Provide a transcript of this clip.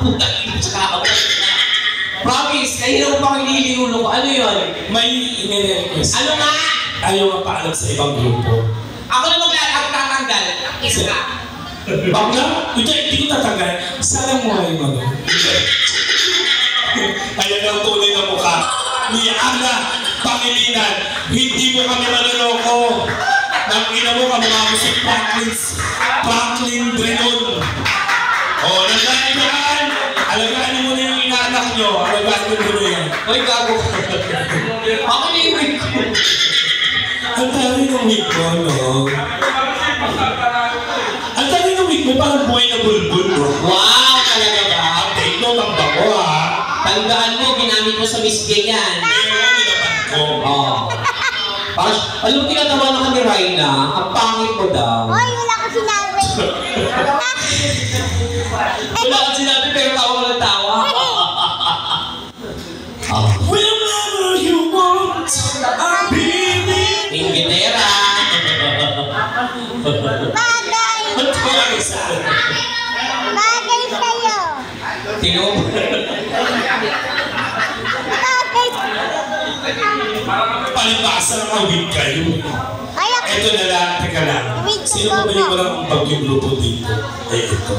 putang ina sa kakabot. Promise, kahit ako pang ililiulo ko. Ano yun? May ine-request. Ano nga? Ayaw mapaalam sa ibang grupo. Ako na magtatanggal. Isa ka. Bakla? Hindi ko tatanggal. Sana mo ay ano. Ayan ang tunay na mukha ni Ana Pangilinan. Hindi mo kami manloloko. Nakina mo ka mga si Franklin Drenon. O, nagkaibigan. Alagaan mo na yung inaanak nyo. Alagaan mo na yan. Uy, gago. Ako na yung wig ko. Ang dami ng wig ko, no? Ang dami ng wig mo, parang buhay na bulbul, no? Wow, talaga ba? Update mo, ang bango, ha? Tandaan mo, ginamit mo sa Miss Gay yan. Pero, nilaban ko. Oo. Alam mo, tinatawa na ka ni Raina. Ang pangit mo daw. Hoy, wala ko sinabi. Wala ka sinabi, pero tawa mo ng tawa. Whenever you want, I'll be with you. Ingitera. Bagay. Ang tuwag sa akin. Bagay sa'yo. Tingnan mo. Bagay. Palibasa ng awig kayo. Ayak. Ito na lang, teka lang. Sino pa ba yung walang bagyong grupo dito? Eh, ito.